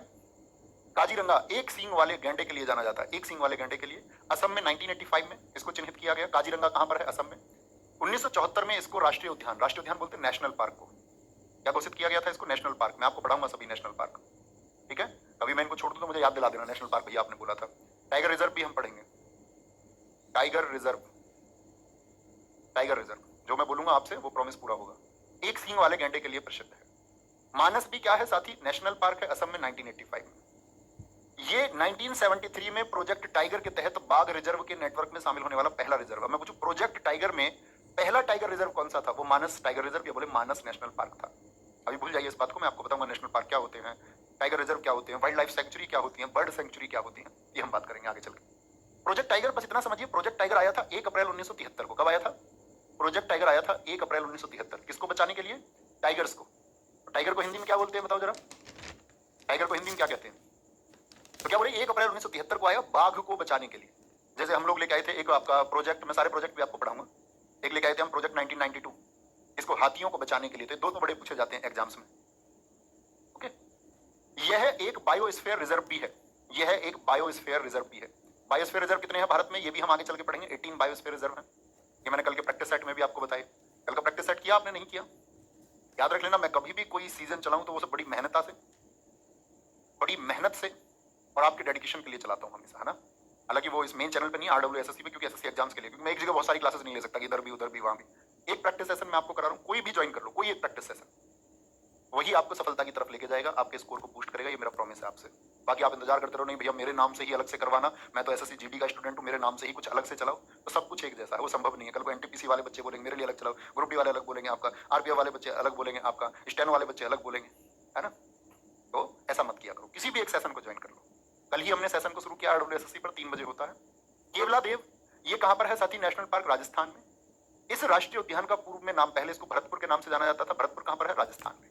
काजीरंगा एक सींग वाले गैंडे के लिए जाना जाता है, एक सींग वाले गैंडे के लिए। असम में 1985 में इसको चिन्हित किया गया। काजीरंगा कहां पर है? असम में। 1974 में इसको राष्ट्रीय उद्यान, राष्ट्रीय उद्यान बोलते हैं नेशनल पार्क को, क्या घोषित किया गया था इसको? National park. मैं आपको पढ़ाऊंगा सभी नेशनल पार्क, ठीक है। कभी मैं इनको छोड़ दूं तो मुझे याद दिला देना, नेशनल पार्क भैया आपने बोला था। टाइगर रिजर्व भी हम पढ़ेंगे, टाइगर रिजर्व। टाइगर रिजर्व जो मैं बोलूंगा आपसे वो प्रॉमिस पूरा होगा। एक सींग वाले गैंडे के लिए प्रसिद्ध है। मानस भी क्या है साथी, नेशनल पार्क है, असम में 1985 में। ये 1973 में प्रोजेक्ट टाइगर के तहत बाघ रिजर्व के नेटवर्क में शामिल होने वाला पहला रिजर्व। मैं पूछूं प्रोजेक्ट टाइगर में पहला टाइगर रिजर्व कौन सा था? वो मानस टाइगर रिजर्व या बोले मानस नेशनल पार्क था। अभी भूल जाइए इस बात को, मैं आपको बताऊंगा नेशनल पार्क क्या होते हैं, टाइगर रिजर्व क्या होते हैं, वाइल्ड लाइफ सेंचुरी क्या होती है, बर्ड सेंचुरी क्या होती है, ये हम बात करेंगे आगे चल के। प्रोजेक्ट टाइगर बस इतना समझिए, प्रोजेक्ट टाइगर आया था 1 अप्रैल 1973 को। कब आया था प्रोजेक्ट टाइगर? आया था 1 अप्रैल 1973। किसको बचाने के लिए? टाइगर्स को। टाइगर को हिंदी में क्या बोलते हैं बताओ जरा, टाइगर को हिंदी में क्या कहते हैं? तो क्या बोले 1 अप्रैल 1973 को आया बाघ को बचाने के लिए। जैसे हम लोग लेके आए थे एक आपका प्रोजेक्ट, मैं सारे प्रोजेक्ट भी आपको पढ़ाऊंगा, एक लेके आए थे हम प्रोजेक्ट 1992, इसको हाथियों को बचाने के लिए थे। दो तो बड़े पूछे जाते हैं एग्जाम्स में। ओके, यह एक बायोस्फीयर रिजर्व भी है, यह एक बायोस्फीयर रिजर्व भी है। बायोस्फीयर रिजर्व कितने हैं भारत में, ये भी हम आगे चल के पढ़ेंगे। 18 बायोस्फीयर रिजर्व है, ये मैंने कल के प्रैक्टिस सेट में भी आपको बताया। कल का प्रैक्टिस सेट किया आपने? नहीं किया? याद रख लेना, मैं कभी भी कोई सीजन चलाऊं तो वो सब बड़ी मेहनत से, बड़ी मेहनत से और आपके डेडिकेशन के लिए चलाता हूं हमेशा, है ना। हालांकि वो इस मेन चैनल पे नहीं, RWSSC पे, क्योंकि एसएससी एग्जाम्स के लिए, क्योंकि मैं एक जगह बहुत सारी क्लासेस नहीं ले सकता कि इधर भी उधर भी वहां भी। एक प्रैक्टिस सेशन मैं आपको करा रहा हूं, कोई भी ज्वाइन कर लो, कोई एक प्रैक्टिस सेशन, वही आपको सफलता की तरफ लेके जाएगा, आपके स्कोर को बूस्ट करेगा, ये मेरा प्रॉमिस है आपसे। बाकी आप इंतजार करते रहो, नहीं भैया मेरे नाम से ही अलग से करवाना, मैं तो एसएससी जीडी का स्टूडेंट हूं, मेरे नाम से ही कुछ अलग से चलाओ, तो सब कुछ एक जैसा है, वो संभव नहीं है। कल को एनटीपीसी वाले बच्चे बोलेंगे मेरे लिए अलग चलाओ, ग्रुप डी वाले अलग बोलेंगे आपका, आरपीएफ वाले बच्चे अलग बोलेंगे आपका, स्टेनो वाले बच्चे अलग बोलेंगे, है ना। तो ऐसा मत किया करो, किसी भी एक सेशन को ज्वाइन कर लो। कल ही हमने सेशन को शुरू किया, RWSSC पर 3 बजे होता है। केवला देव, ये कहां पर है साथी? नेशनल पार्क राजस्थान में। इस राष्ट्रीय उद्यान का पूर्व में नाम, पहले इसको भरतपुर के नाम से जाना जाता था। भरतपुर कहां पर है? राजस्थान में।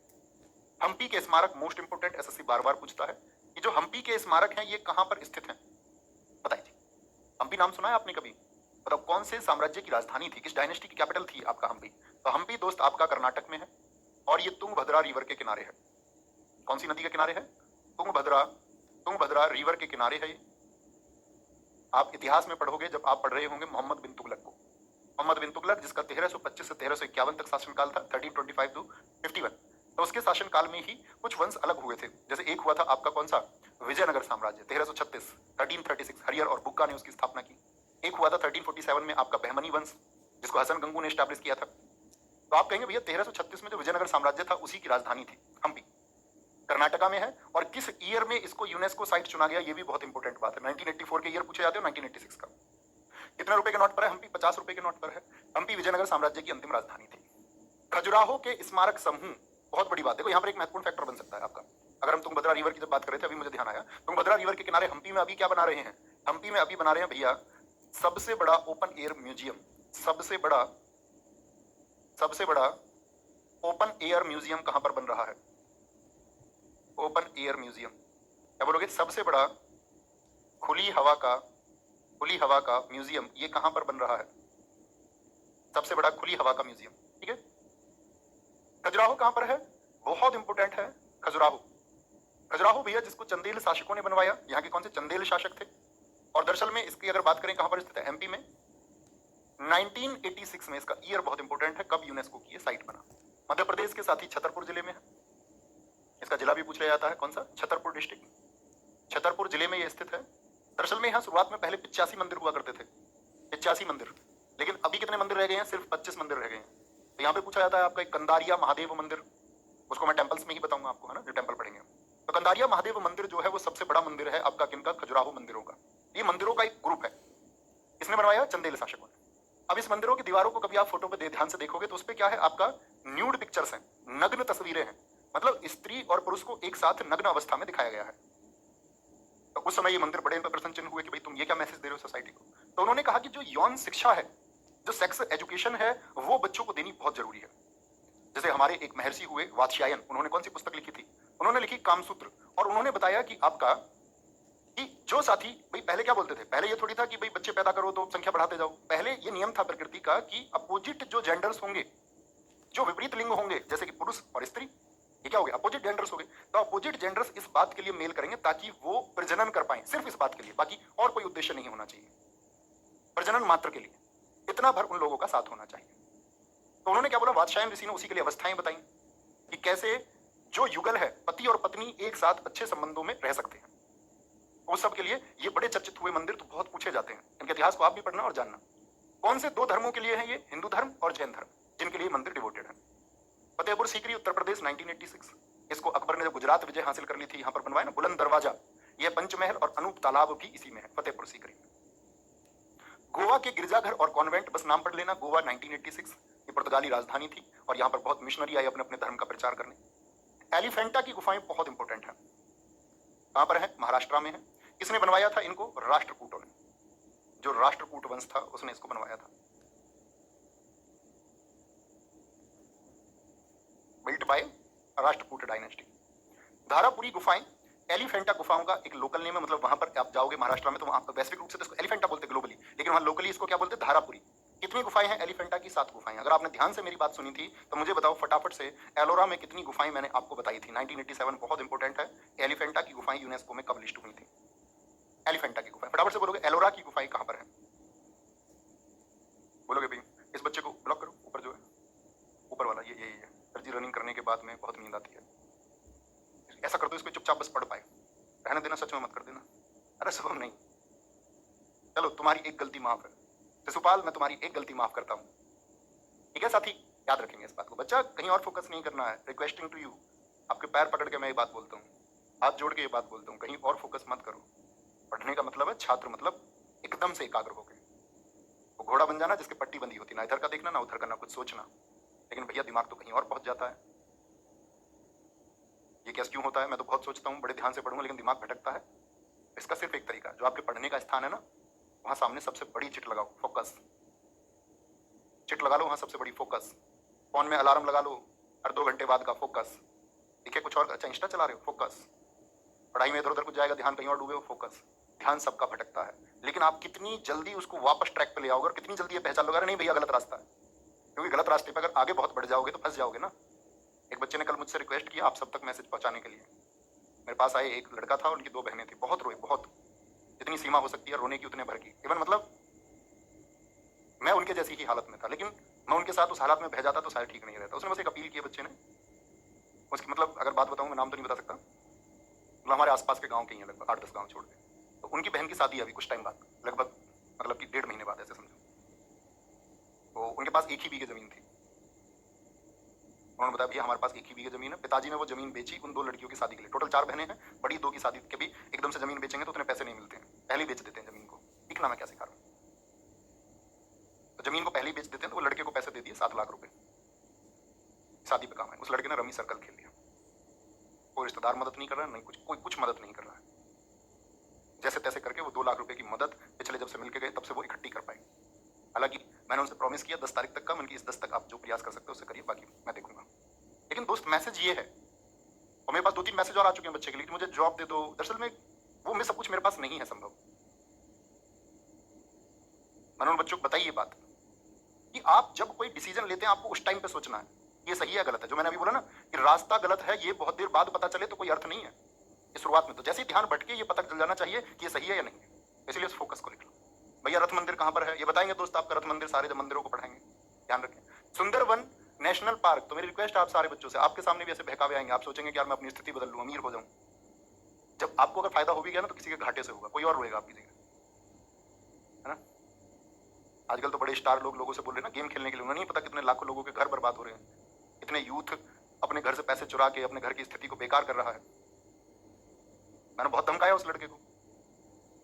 हम्पी के स्मारक, मोस्ट इंपोर्टेंट, एसएससी बार बार पूछता है कि जो हम्पी के स्मारक हैं ये कहां पर स्थित हैं? बताइए, हम्पी नाम सुना है आपने कभी? बताओ कौन से साम्राज्य की राजधानी थी, किस डायनेस्टी की कैपिटल थी आपका हम्पी? तो हम्पी दोस्त आपका कर्नाटक में है, और ये तुंगभद्रा रिवर के किनारे है। कौन सी नदी के किनारे है? तुंगभद्रा, तुंगभद्रा रिवर के किनारे है। आप इतिहास में पढ़ोगे, जब आप पढ़ रहे होंगे मोहम्मद बिन तुगलक को, मोहम्मद बिन तुगलक जिसका 1325 से 1351 तक शासनकाल था, 1325 to 51, तो उसके शासनकाल में ही कुछ वंश अलग हुए थे। जैसे एक हुआ था आपका कौन सा? विजयनगर साम्राज्य, 1336, 1336 हरियर और बुक्का ने उसकी स्थापना की। एक हुआ था 1347 में आपका बहमनी वंश, जिसको हसन गंगू ने स्टैब्लिश किया था। तो आप कहेंगे भैया 1336 में जो विजयनगर साम्राज्य था उसी की राजधानी थी हम्पी, कर्नाटका में है। और किस ईयर में इसको यूनेस्को साइट चुना गया, ये भी बहुत इंपॉर्टेंट बात है। 1984 के ईयर पूछे जाते हो, 1986 का। कितने रुपए के नोट पर है हम्पी? 50 रुपए के नोट पर है। हम्पी विजयनगर साम्राज्य की अंतिम राजधानी थी। खजुराहो के स्मारक समूह, बहुत बड़ी बात। देखो यहाँ पर एक महत्वपूर्ण फैक्टर बन सकता है आपका, अगर हम तुंगभद्रा रिवर की जब बात कर रहे थे, अभी मुझे ध्यान आया, तुंगभद्रा रिवर के किनारे हम्पी में अभी क्या बना रहे हैं? हम्पी में अभी बना रहे हैं भैया सबसे बड़ा ओपन एयर म्यूजियम, सबसे बड़ा ओपन एयर म्यूजियम कहां पर बन रहा है? ओपन एयर म्यूजियम, क्या बोलोगे? सबसे बड़ा खुली हवा का म्यूजियम, ये कहां पर बन रहा है? सबसे बड़ा खुली हवा का म्यूजियम, ठीक है। खजुराहो कहां पर है? बहुत इंपोर्टेंट है खजुराहो भैया, जिसको चंदेल शासकों ने बनवाया। यहाँ के कौन से चंदेल शासक थे? और दरअसल में इसकी अगर बात करें कहां पर स्थित है? एमपी में। 1986 में, इसका ईयर बहुत इंपोर्टेंट है, कब यूनेस्को की साइट बना। मध्य प्रदेश के साथ ही छतरपुर जिले में है, इसका जिला भी पूछ लिया जाता है, कौन सा? छतरपुर डिस्ट्रिक्ट, छतरपुर जिले में यह स्थित है। दरअसल में यहाँ शुरुआत में पहले 85 मंदिर हुआ करते थे, 85 मंदिर, लेकिन अभी कितने मंदिर रह गए हैं? सिर्फ 25 मंदिर रह गए हैं। तो यहाँ पे पूछा जाता है आपका एक कंदारिया महादेव मंदिर, उसको मैं टेम्पल्स में ही बताऊंगा आपको, है ना, जो टेम्पल पढ़ेंगे। तो कंदारिया महादेव मंदिर जो है वो सबसे बड़ा मंदिर है आपका, किनका? खजुराहो मंदिरों का। ये मंदिरों का एक ग्रुप है, इसने बनवाया चंदेल शासकों ने। अब इस मंदिरों की दीवारों को कभी आप फोटो पे ध्यान से देखोगे तो उस पे क्या है आपका? न्यूड पिक्चर्स हैं, नग्न तस्वीरें हैं, मतलब स्त्री और पुरुष को एक साथ नग्न अवस्था में दिखाया गया है। तो उस समय ये मंदिर बड़े इन पर प्रसन्न चिन्ह हुए कि भाई तुम ये क्या मैसेज दे रहे हो सोसाइटी को। तो उन्होंने कहा कि जो यौन शिक्षा है, जो सेक्स एजुकेशन है, वो बच्चों को देनी बहुत जरूरी है। जैसे हमारे एक महर्षि हुए वात्स्यायन, उन्होंने कौन सी पुस्तक लिखी थी? उन्होंने लिखी कामसूत्र। और उन्होंने बताया कि आपका कि जो साथी, भाई पहले क्या बोलते थे? पहले ये थोड़ी था कि भाई बच्चे पैदा करो तो संख्या बढ़ाते जाओ। पहले ये नियम था प्रकृति का कि अपोजिट जो जेंडर्स होंगे, जो विपरीत लिंग होंगे, जैसे कि पुरुष और स्त्री, ये क्या हो गया? अपोजिट जेंडर्स हो गए। तो अपोजिट जेंडर्स इस बात के लिए मेल करेंगे ताकि वो प्रजनन कर पाए, सिर्फ इस बात के लिए, बाकी और कोई उद्देश्य नहीं होना चाहिए, प्रजनन मात्र के लिए, इतना भर उन लोगों का साथ होना चाहिए। तो उन्होंने क्या बोला? वात्स्यायन ऋषि ने उसी के लिए अवस्थाएं बताई कि कैसे जो युगल है, पति और पत्नी एक साथ अच्छे संबंधों में रह सकते हैं। उस सब के लिए ये बड़े चर्चित हुए मंदिर तो बहुत पूछे जाते हैं, इनके इतिहास को आप भी पढ़ना और जानना। कौन से दो धर्मों के लिए है ये? हिंदू धर्म और जैन धर्म, जिनके लिए मंदिर डिवोटेड है। फतेहपुर सीकरी उत्तर प्रदेश 1986। इसको अकबर ने जब गुजरात विजय हासिल कर ली थी, यहां पर बनवाया ना बुलंद दरवाजा, यह पंचमहल और अनूप तालाब भी इसी में है, फतेहपुर सीकरी। गोवा के गिरजाघर और कॉन्वेंट, बस नाम पढ़ लेना, गोवा 1986, ये पुर्तगाली राजधानी थी और यहां पर बहुत मिशनरी आई अपने अपने धर्म का प्रचार करने। एलिफेंटा की गुफाएं बहुत इंपॉर्टेंट है, कहां पर है? महाराष्ट्र में है। किसने बनवाया था इनको? राष्ट्रकूटों ने, जो राष्ट्रकूट वंश था उसने इसको बनवाया था। Built by Rashtrakuta dynasty. Dharapuri गुफाएं, एलिफेंटा गुफाओं का एक लोकल नेम है, मतलब वहां पर आप जाओगे महाराष्ट्र में तो वहां पर वैश्विक रूप से तो इसको एलिफेंटा बोलते हैं ग्लोबली, लेकिन वहां लोकली इसको क्या बोलते हैं? धारापुरी। कितनी गुफाएं हैं एलिफेंटा की? 7 गुफाएं। अगर आपने ध्यान से मेरी बात सुनी थी तो मुझे बताओ फटाफट से, एलोरा में कितनी गुफाएं मैंने आपको बताई थी? 1987, बहुत इंपॉर्टेंट है। एलिफेंटा की गुफाएं यूनेस्को में कब लिस्ट हुई थी? एलिफेंटा की गुफाएं, फटाफट से बोलोगे। एलोरा की गुफाएं कहां पर है? बोलोगे भाई? इस बच्चे को ब्लॉक करो, ऊपर जो है ऊपर वाला, ये यही है। सर जी रनिंग करने के बाद में बहुत नींद आती है, ऐसा कर दो इसको चुपचाप बस पढ़ पाए, रहने देना, सच में मत कर देना। अरे सब नहीं, चलो तुम्हारी एक गलती माफ है शिशुपाल, मैं तुम्हारी एक गलती माफ करता हूं, ठीक है साथी? याद रखेंगे इस बात को। बच्चा कहीं और फोकस नहीं करना है, रिक्वेस्टिंग टू यू, आपके पैर पकड़ के मैं ये बात बोलता हूँ, हाथ जोड़ के ये बात बोलता हूँ, कहीं और फोकस मत करो। पढ़ने का मतलब है छात्र, मतलब एकदम से एकाग्र हो गए। वो घोड़ा बन जाना जिसके पट्टी बंधी होती, ना इधर का देखना ना उधर का, ना कुछ सोचना। लेकिन भैया दिमाग तो कहीं और पहुंच जाता है। ये कैसे क्यों होता है? मैं तो बहुत सोचता हूँ, बड़े ध्यान से पढ़ूंगा, लेकिन दिमाग भटकता है। इसका सिर्फ एक तरीका, जो आपके पढ़ने का स्थान है ना, वहां सामने सबसे बड़ी चिट लगाओ, फोकस। चिट लगा लो वहां सबसे बड़ी, फोकस। फोन में अलार्म लगा लो हर 2 घंटे बाद का, फोकस। देखिए कुछ और, अच्छा इंस्टा चला रहे हो, फोकस। पढ़ाई में इधर उधर कुछ जाएगा, ध्यान कहीं और डूबे हो, फोकस। ध्यान सबका भटकता है, लेकिन आप कितनी जल्दी उसको वापस ट्रैक पे ले आओगे और कितनी जल्दी ये पहचान लोगे नहीं भैया गलत रास्ता है। क्योंकि गलत रास्ते पर अगर आगे बहुत बढ़ जाओगे तो फंस जाओगे ना। एक बच्चे ने कल मुझसे रिक्वेस्ट किया आप सब तक मैसेज पहुंचाने के लिए। मेरे पास आए, एक लड़का था, उनकी 2 बहनें थी, बहुत रोए, बहुत, जितनी सीमा हो सकती है रोने की उतने भर की। इवन मतलब मैं उनके जैसी ही हालत में था, लेकिन मैं उनके साथ उस हालत में बह जाता तो शायद ठीक नहीं रहता। उसने बस एक अपील की बच्चे ने, उसकी मतलब अगर बात बताऊं, मैं नाम तो नहीं बता सकता, मतलब हमारे आसपास के गांव के ही हैं, लगभग 8-10 गांव छोड़ के। तो उनकी बहन की शादी अभी कुछ टाइम बाद, लगभग मतलब कि 1.5 महीने बाद, ऐसे समझो। तो उनके पास 1 ही बीघे जमीन थी। उन्होंने बताया भैया हमारे पास 1 ही बीघे जमीन है। पिताजी ने वो जमीन बेची उन 2 लड़कियों की शादी के लिए। टोटल 4 बहनें हैं, बड़ी 2 की शादी के भी एकदम से जमीन बेचेंगे तो उतने पैसे नहीं मिलते हैं, पहले ही बेच देते हैं जमीन को। ठीक ना, मैं क्या सिखा रहा हूँ? तो जमीन को पहले ही बेच देते हैं, तो वो लड़के को पैसे दे दिए 7 लाख रुपए, शादी पे काम है। उस लड़के ने रमी सर्कल खेल लिया, कोई रिश्तेदार मदद नहीं कर रहा है, नहीं कुछ, कोई कुछ मदद नहीं कर रहा है। जैसे तैसे करके वो 2 लाख रुपए की मदद पिछले जब से मिलके गए तब से वो इकट्ठी कर पाए। हालांकि मैंने उनसे प्रॉमिस किया 10 तारीख तक का, मैंने इस 10 तक आप जो प्रयास कर सकते हो उससे करिए, बाकी मैं देखूंगा। लेकिन दोस्त मैसेज ये है, और मेरे पास 2-3 मैसेज और आ चुके हैं बच्चे के लिए, मुझे जॉब दे दो। दरअसल में वो में सब कुछ मेरे पास नहीं है संभव। मैंने उन बच्चों को बताई ये बात कि आप जब कोई डिसीजन लेते हैं आपको उस टाइम पे सोचना है ये सही है गलत है। जो मैंने अभी बोला ना कि रास्ता गलत है, ये बहुत देर बाद पता चले तो कोई अर्थ नहीं है। ये शुरुआत में तो जैसे ही ध्यान भटके ये पता चल जाना चाहिए कि ये सही है या नहीं है। इसलिए उस फोकस को लिख लो। भैया रथ मंदिर कहां पर है ये बताएंगे दोस्त आपका, रथ मंदिर सारे मंदिरों को पढ़ाएंगे, ध्यान रखें। सुंदरवन नेशनल पार्क, तो मेरी रिक्वेस्ट है आप सारे बच्चों से, आपके सामने भी ऐसे बहकावे आएंगे, आप सोचेंगे कि यार मैं अपनी स्थिति बदल लूं, अमीर हो जाऊं। जब आपको अगर फायदा हो भी गया ना तो किसी के घाटे से होगा, कोई और रोएगा आपकी जगह, है ना। आजकल तो बड़े स्टार लोगों से बोल रहे हैं ना गेम खेलने के लिए, उन्हें नहीं पता कितने लाखों लोगों के घर बर्बाद हो रहे हैं, इतने यूथ अपने घर से पैसे चुरा के अपने घर की स्थिति को बेकार कर रहा है। मैंने बहुत धमकाया उस लड़के को,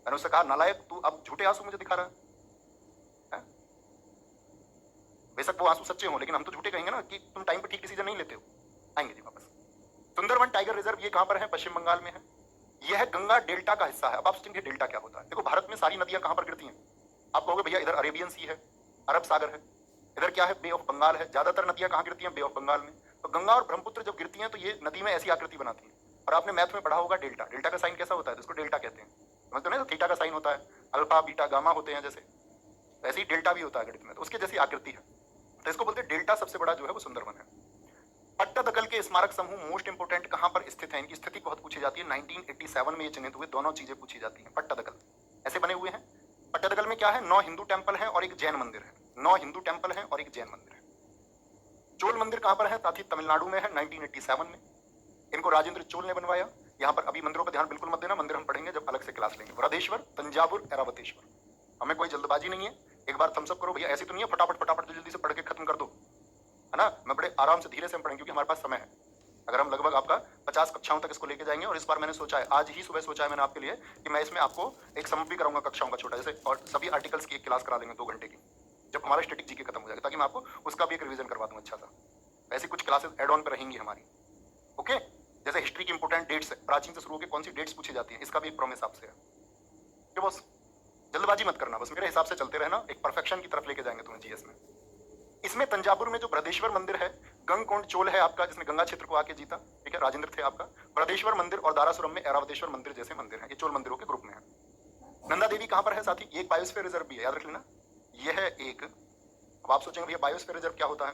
मैंने उससे कहा नालायक तू अब झूठे आंसू मुझे दिखा रहा है। बेशक वो आंसू सच्चे हो, लेकिन हम तो झूठे कहेंगे ना कि तुम टाइम पे ठीक डिसीजन नहीं लेते हो। आएंगे जी वापस। सुंदरवन टाइगर रिजर्व ये कहां पर है? पश्चिम बंगाल में है। यह गंगा डेल्टा का हिस्सा है। अब आप सोचेंगे डेल्टा क्या होता है? देखो भारत में सारी नदियां कहां पर गिरती हैं? आप कहोगे भैया इधर अरेबियन सी है, अरब सागर है, इधर क्या है? बे ऑफ बंगाल है। ज्यादातर नदियां कहां गिरती हैं? बे ऑफ बंगाल में। तो गंगा और ब्रह्मपुत्र जब गिरती हैं तो ये नदी में ऐसी आकृति बनाती है। और आपने मैथ में पढ़ा होगा डेल्टा, डेल्टा का साइन कैसा होता है? तो इसको डेल्टा कहते हैं, समझते हो ना? थीटा का साइन होता है, अल्फा बीटा गामा होते हैं जैसे, ऐसे ही डेल्टा भी होता है गणित में, तो उसके जैसी आकृति है, तो इसको बोलते हैं डेल्टा। सबसे बड़ा जो है वो सुंदरवन है। पट्टादकल के स्मारक समूह मोस्ट इंपोर्टेंट कहां पर स्थित है? इनकी स्थिति बहुत पूछी जाती है। 1987 में ये चिन्हित हुए, दोनों चीजें पूछी जाती हैं। पट्टादकल ऐसे बने हुए हैं। पट्टादकल में क्या है? 9 हिंदू टेंपल है और एक जैन मंदिर है। 9 हिंदू टेंपल है और एक जैन मंदिर है। चोल मंदिर कहां पर है? ताथी तमिलनाडु में है, 1987 में। इनको राजेंद्र चोल ने बनवाया। यहाँ पर अभी मंदिरों पर ध्यान बिल्कुल मत देना, मंदिर हम पढ़ेंगे जब अलग से क्लास लेंगे। वृहदेश्वर, तंजावुर, ऐरावतेश्वर। हमें कोई जल्दबाजी नहीं है, एक बार थम्स अप करो भैया, ऐसी तो नहीं है फटाफट फटाफट जल्दी से पढ़ के खत्म कर दो। है ना। मैं बड़े आराम से धीरे से हम पढ़ेंगे क्योंकि हमारे पास समय है। अगर हम लगभग आपका 50 कक्षाओं तक इसको लेके जाएंगे, और इस बार मैंने सोचा है, आज ही सुबह सोचा है मैंने आपके लिए कि मैं इसमें आपको एक समूह भी कराऊंगा कक्षाओं का छोटा, जैसे और सभी आर्टिकल्स की एक क्लास करा लेंगे 2 घंटे की, जब हमारा स्टैटिक जीके खत्म हो जाएगा, ताकि मैं आपको उसका भी एक रिवीजन करवा दूं अच्छा सा। ऐसी कुछ क्लासेस एड ऑन पर रहेंगी हमारी। ओके, जैसे हिस्ट्री की इंपोर्टेंट डेट्स, प्राचीन से शुरू होकर कौन सी डेट्स पूछी जाती हैं, इसका भी एक प्रॉमिस आपसे है। तो बस जल्दबाजी मत करना, बस मेरे हिसाब से चलते रहना, एक परफेक्शन की तरफ लेके जाएंगे तुम्हें जीएस में। इसमें तंजावुर में जो बृहदेश्वर मंदिर है, गंगकोंड चोल है आपका, जिसने गंगा क्षेत्र को आके जीता, ठीक है, राजेंद्र थे आपका। बृहदेश्वर मंदिर और दारासुरम में ऐरावतेश्वर मंदिर जैसे मंदिर हैं, ये चोल मंदिरों के ग्रुप में है। नंदा देवी कहां पर है साथी, ये एक बायोस्फीयर रिजर्व भी है, याद रख लेना। यह है एक, अब आप सोचेंगे भैया बायोस्फीयर रिजर्व क्या होता है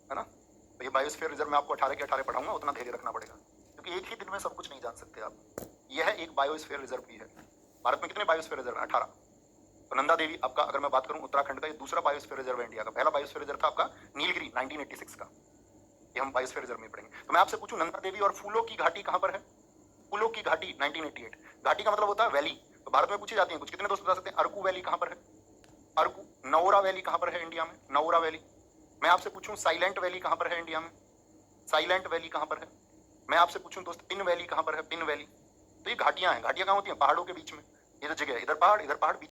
ना। तो ये बायोस्फीयर रिजर्व में आपको 18 के 18 पढ़ाऊंगा, उतना धैर्य रखना पड़ेगा, क्योंकि एक ही दिन में सब कुछ नहीं जान सकते आप। यह एक बायोस्फीयर रिजर्व भी है। भारत में कितने बायोस्फीयर रिजर्व है, 18। तो नंदा देवी आपका, अगर मैं बात करूं उत्तराखंड का, ये दूसरा बायोस्फीयर रिजर्व है इंडिया का। पहला बायोस्फीयर रिजर्व था आपका नीलगिरी 1986 का, ये हम बायोस्फीयर रिजर्व में पढ़ेंगे। तो मैं आपसे पूछूं, नंदा देवी और फूलों की घाटी कहां पर है। फूलों की घाटी 1988, घाटी का मतलब होता है वैली। तो भारत में पूछी जाती है कुछ, कितने दोस्त बता सकते हैं अरकू वैली कहां पर है। अरकू। नौरा वैली कहां पर है इंडिया में, नौरा वैली। मैं आपसे पूछूं साइलेंट वैली कहां पर है इंडिया में, साइलेंट वैली कहां पर है। मैं आपसे पूछूं दोस्त पिन वैली कहां पर है, पिन वैली। तो ये घाटियां हैं, घाटियां कहां होती हैं, पहाड़ों के बीच में। ये जो जगह है, इधर पहाड़ बीच